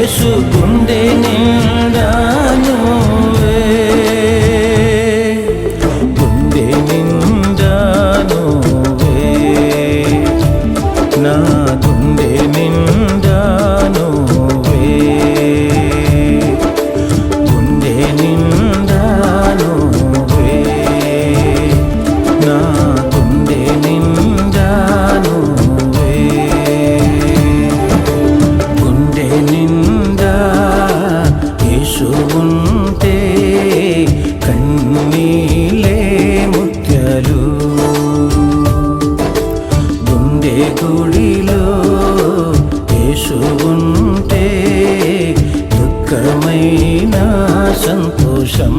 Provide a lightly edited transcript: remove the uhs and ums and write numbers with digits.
యేసు గుండె నిండా నువ్వే, గుండె నిండా నువ్వే, నా గుండె నిండా నువ్వే, గుండె నిండా నువ్వే, నా గుండె నిండా నువ్వే, గుండె నిండా యేసు ఉంటే కన్నీలే ముత్యాలు, గుండె గుడిలో యేసు ఉంటే దుఃఖమైన సంతోషం.